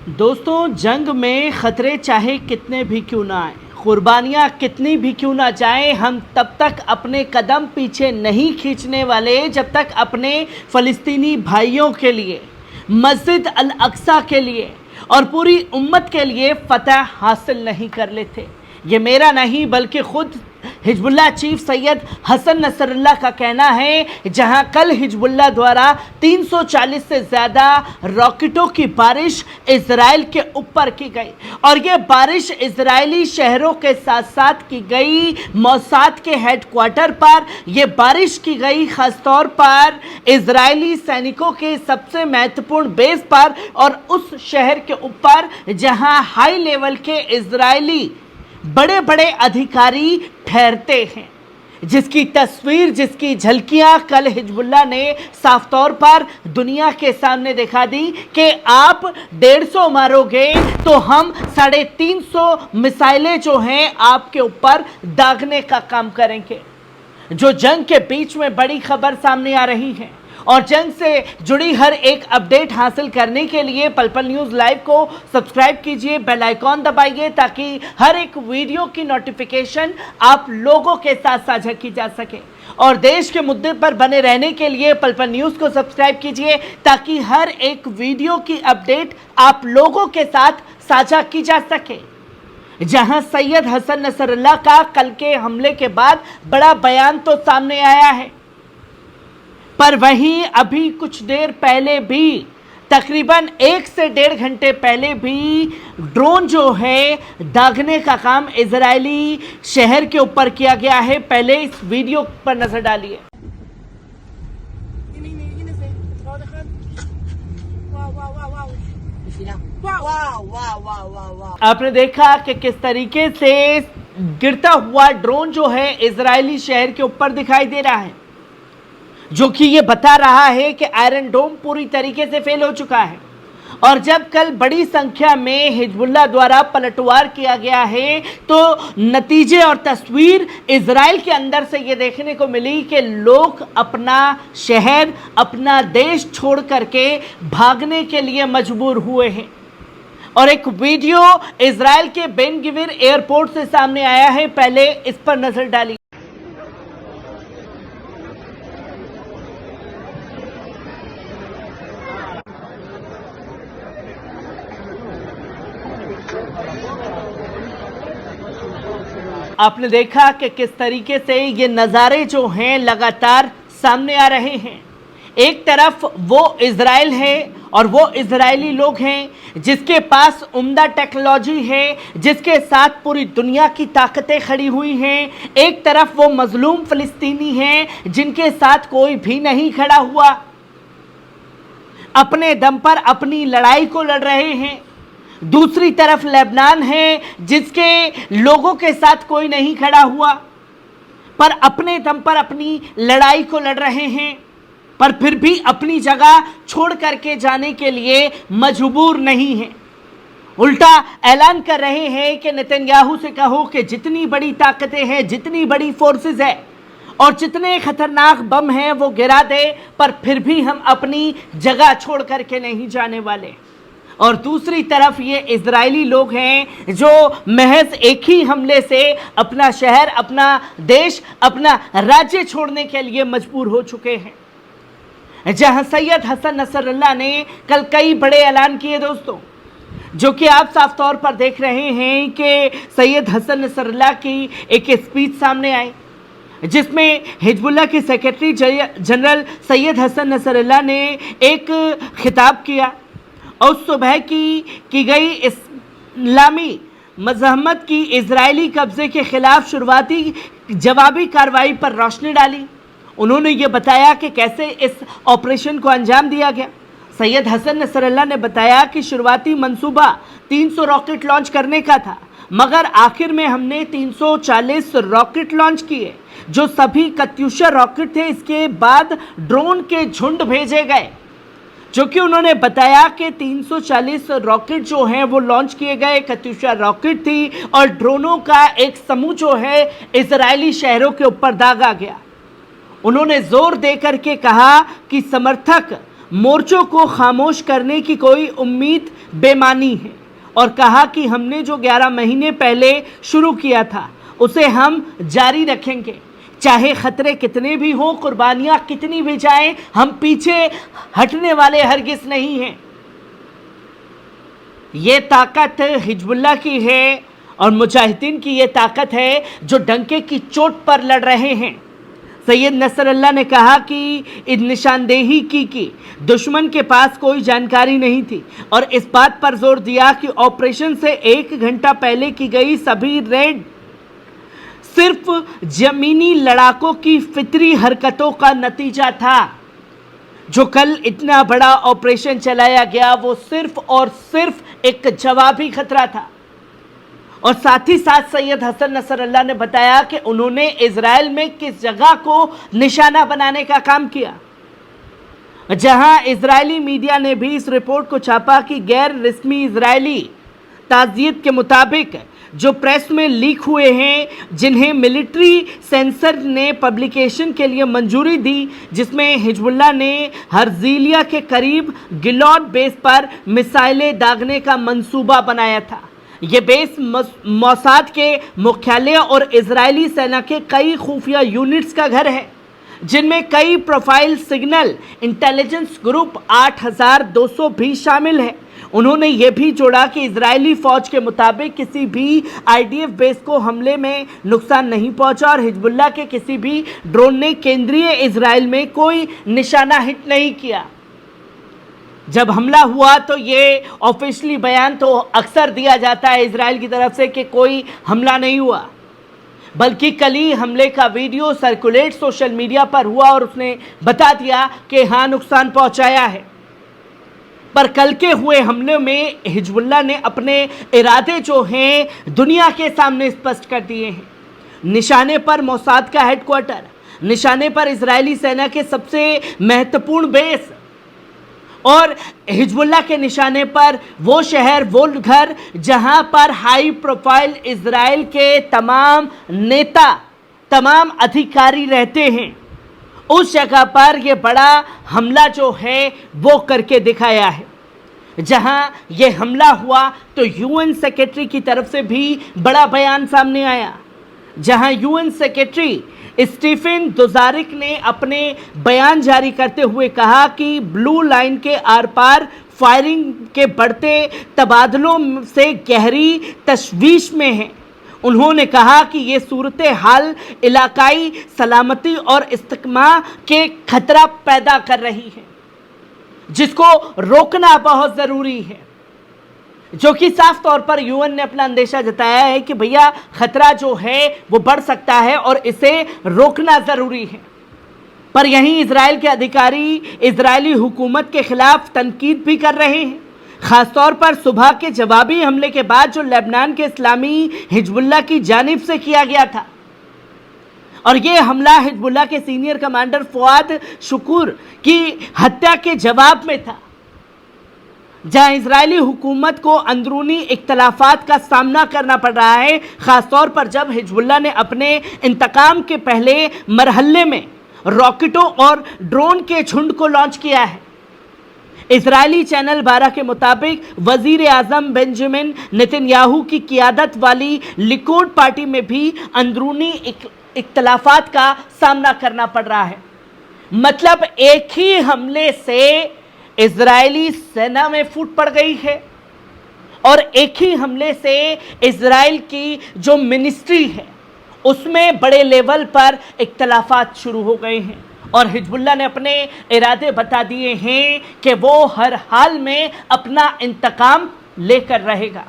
दोस्तों, जंग में ख़तरे चाहे कितने भी क्यों ना आए, कुर्बानियाँ कितनी भी क्यों ना जाएं, हम तब तक अपने कदम पीछे नहीं खींचने वाले जब तक अपने फ़लस्तीनी भाइयों के लिए, मस्जिद अल अक्सा के लिए और पूरी उम्मत के लिए फ़तह हासिल नहीं कर लेते। ये मेरा नहीं बल्कि ख़ुद Hezbollah chief Sayyed Hassan Nasrallah का कहना है, जहां कल हिजबुल्लाह द्वारा 340 से ज़्यादा रॉकेटों की बारिश इजराइल के ऊपर की गई और ये बारिश इजरायली शहरों के साथ साथ की गई, मौसाद के हेडक्वार्टर पर ये बारिश की गई, खासतौर पर इजरायली सैनिकों के सबसे महत्वपूर्ण बेस पर और उस शहर के ऊपर जहां हाई लेवल के इजरायली बड़े बड़े अधिकारी ठहरते हैं, जिसकी तस्वीर, जिसकी झलकियां कल हिजबुल्लाह ने साफ तौर पर दुनिया के सामने दिखा दी कि आप 150 मारोगे तो हम 350 मिसाइलें जो हैं आपके ऊपर दागने का काम करेंगे। जो जंग के बीच में बड़ी खबर सामने आ रही है और जंग से जुड़ी हर एक अपडेट हासिल करने के लिए पल पल न्यूज़ लाइव को सब्सक्राइब कीजिए, बेल आइकॉन दबाइए ताकि हर एक वीडियो की नोटिफिकेशन आप लोगों के साथ साझा की जा सके। और देश के मुद्दे पर बने रहने के लिए पल पल न्यूज़ को सब्सक्राइब कीजिए ताकि हर एक वीडियो की अपडेट आप लोगों के साथ साझा की जा सके। जहां सैयद हसन नसरुल्लाह का कल के हमले के बाद बड़ा बयान तो सामने आया है, पर वहीं अभी कुछ देर पहले भी, तकरीबन 1 से 1.5 घंटे पहले भी ड्रोन जो है दागने का काम इजरायली शहर के ऊपर किया गया है। पहले इस वीडियो पर नजर डालिए। आपने देखा कि किस तरीके से गिरता हुआ ड्रोन जो है इजरायली शहर के ऊपर दिखाई दे रहा है, जो कि ये बता रहा है कि आयरन डोम पूरी तरीके से फेल हो चुका है। और जब कल बड़ी संख्या में हिजबुल्लाह द्वारा पलटवार किया गया है तो नतीजे और तस्वीर इजराइल के अंदर से ये देखने को मिली कि लोग अपना शहर, अपना देश छोड़ करके भागने के लिए मजबूर हुए हैं। और एक वीडियो इजराइल के बेन गिविर एयरपोर्ट से सामने आया है, पहले इस पर नजर डालिए। आपने देखा कि किस तरीके से ये नज़ारे जो हैं लगातार सामने आ रहे हैं। एक तरफ वो इजराइल है और वो इजरायली लोग हैं जिसके पास उम्दा टेक्नोलॉजी है, जिसके साथ पूरी दुनिया की ताकतें खड़ी हुई हैं। एक तरफ वो मजलूम फ़लस्तीनी हैं जिनके साथ कोई भी नहीं खड़ा हुआ, अपने दम पर अपनी लड़ाई को लड़ रहे हैं। दूसरी तरफ लेबनान है जिसके लोगों के साथ कोई नहीं खड़ा हुआ, पर अपने दम पर अपनी लड़ाई को लड़ रहे हैं, पर फिर भी अपनी जगह छोड़ करके जाने के लिए मजबूर नहीं है। उल्टा ऐलान कर रहे हैं कि नेतन्याहू से कहो कि जितनी बड़ी ताकतें हैं, जितनी बड़ी फोर्सेस है और जितने खतरनाक बम हैं वो गिरा दे, पर फिर भी हम अपनी जगह छोड़ करके नहीं जाने वाले। और दूसरी तरफ ये इजरायली लोग हैं जो महज एक ही हमले से अपना शहर, अपना देश, अपना राज्य छोड़ने के लिए मजबूर हो चुके हैं। जहां सैयद हसन नसरुल्लाह ने कल कई बड़े ऐलान किए दोस्तों, जो कि आप साफ तौर पर देख रहे हैं कि सैयद हसन नसरुल्लाह की एक स्पीच सामने आई जिसमें हिजबुल्लाह के secretary general Sayyed Hassan Nasrallah ने एक खिताब किया और सुबह की गई इस्लामी मज़हमत की इजरायली कब्ज़े के ख़िलाफ़ शुरुआती जवाबी कार्रवाई पर रोशनी डाली। उन्होंने ये बताया कि कैसे इस ऑपरेशन को अंजाम दिया गया। सैयद हसन नसरुल्लाह ने बताया कि शुरुआती मंसूबा 300 रॉकेट लॉन्च करने का था, मगर आखिर में हमने 340 रॉकेट लॉन्च किए जो सभी कत्यूशा रॉकेट थे। इसके बाद ड्रोन के झुंड भेजे गए, जो कि उन्होंने बताया कि 340 रॉकेट जो हैं वो लॉन्च किए गए, कत्यूशा रॉकेट थी और ड्रोनों का एक समूह जो है इजरायली शहरों के ऊपर दागा गया। उन्होंने जोर दे करके कहा कि समर्थक मोर्चों को खामोश करने की कोई उम्मीद बेमानी है और कहा कि हमने जो 11 महीने पहले शुरू किया था उसे हम जारी रखेंगे, चाहे खतरे कितने भी हों, कुर्बानियां कितनी भी जाएं, हम पीछे हटने वाले हरगिज नहीं हैं। ये ताकत हिजबुल्लाह की है और मुजाहिदीन की ये ताकत है जो डंके की चोट पर लड़ रहे हैं। सैयद नसरल्लाह ने कहा कि इन निशानदेही की कि दुश्मन के पास कोई जानकारी नहीं थी और इस बात पर जोर दिया कि ऑपरेशन से 1 घंटा पहले की गई सभी रेड सिर्फ जमीनी लड़ाकों की फितरी हरकतों का नतीजा था। जो कल इतना बड़ा ऑपरेशन चलाया गया वो सिर्फ और सिर्फ एक जवाबी खतरा था। और साथ ही साथ सैयद हसन नसरल्लाह ने बताया कि उन्होंने इजराइल में किस जगह को निशाना बनाने का काम किया, जहां इजरायली मीडिया ने भी इस रिपोर्ट को छापा कि गैर रस्मी इजरायली ताज़ियत के मुताबिक जो प्रेस में लीक हुए हैं, जिन्हें मिलिट्री सेंसर ने पब्लिकेशन के लिए मंजूरी दी, जिसमें हिजबुल्लाह ने हर्जिलिया के करीब गिलॉड बेस पर मिसाइलें दागने का मंसूबा बनाया था। ये बेस मोसाद के मुख्यालय और इजरायली सेना के कई खुफिया यूनिट्स का घर है, जिनमें कई प्रोफाइल सिग्नल इंटेलिजेंस ग्रुप 8200 भी शामिल है। उन्होंने ये भी जोड़ा कि इजरायली फौज के मुताबिक किसी भी आईडीएफ बेस को हमले में नुकसान नहीं पहुंचा और हिजबुल्लाह के किसी भी ड्रोन ने केंद्रीय इजराइल में कोई निशाना हिट नहीं किया। जब हमला हुआ तो ये ऑफिशियली बयान तो अक्सर दिया जाता है इजराइल की तरफ से कि कोई हमला नहीं हुआ, बल्कि कल ही हमले का वीडियो सर्कुलेट सोशल मीडिया पर हुआ और उसने बता दिया कि हाँ नुकसान पहुंचाया है। पर कल के हुए हमले में हिजबुल्लाह ने अपने इरादे जो हैं दुनिया के सामने स्पष्ट कर दिए हैं। निशाने पर मोसाद का हेडक्वार्टर, निशाने पर इजरायली सेना के सबसे महत्वपूर्ण बेस और हिजबुल्लाह के निशाने पर वो शहर, वो घर जहां पर हाई प्रोफाइल इजराइल के तमाम नेता, तमाम अधिकारी रहते हैं। उस जगह पर ये बड़ा हमला जो है वो करके दिखाया है। जहां ये हमला हुआ तो यूएन सेक्रेटरी की तरफ से भी बड़ा बयान सामने आया, जहां यूएन सेक्रेटरी स्टीफन दुजारिक ने अपने बयान जारी करते हुए कहा कि ब्लू लाइन के आर पार फायरिंग के बढ़ते तबादलों से गहरी तशवीश में है। उन्होंने कहा कि ये सूरत हाल इलाकाई सलामती और इस्तिकमा के खतरा पैदा कर रही है, जिसको रोकना बहुत ज़रूरी है। जो कि साफ तौर पर यूएन ने अपना अंदेशा जताया है कि भैया खतरा जो है वो बढ़ सकता है और इसे रोकना ज़रूरी है। पर यहीं इजराइल के अधिकारी इजरायली हुकूमत के खिलाफ तनकीद भी कर रहे हैं, ख़ासतौर पर सुबह के जवाबी हमले के बाद जो लेबनान के इस्लामी हिजबुल्लाह की जानिब से किया गया था। और ये हमला हिजबुल्लाह के सीनियर कमांडर फवाद शुक्र की हत्या के जवाब में था, जहां इजरायली हुकूमत को अंदरूनी इख्तलाफात का सामना करना पड़ रहा है, ख़ासतौर पर जब हिजबुल्लाह ने अपने इंतकाम के पहले मरहले में रॉकेटों और ड्रोन के झुंड को लॉन्च किया है। इजरायली चैनल 12 के मुताबिक वजीर आजम बेंजामिन नेतन्याहू की क़ियादत वाली लिकुड पार्टी में भी अंदरूनी इख्तलाफात का सामना करना पड़ रहा है। मतलब एक ही हमले से इजरायली सेना में फूट पड़ गई है और एक ही हमले से इजराइल की जो मिनिस्ट्री है उसमें बड़े लेवल पर इख्तलाफात शुरू हो गए हैं और हिजबुल्लाह ने अपने इरादे बता दिए हैं कि वो हर हाल में अपना इंतकाम लेकर रहेगा।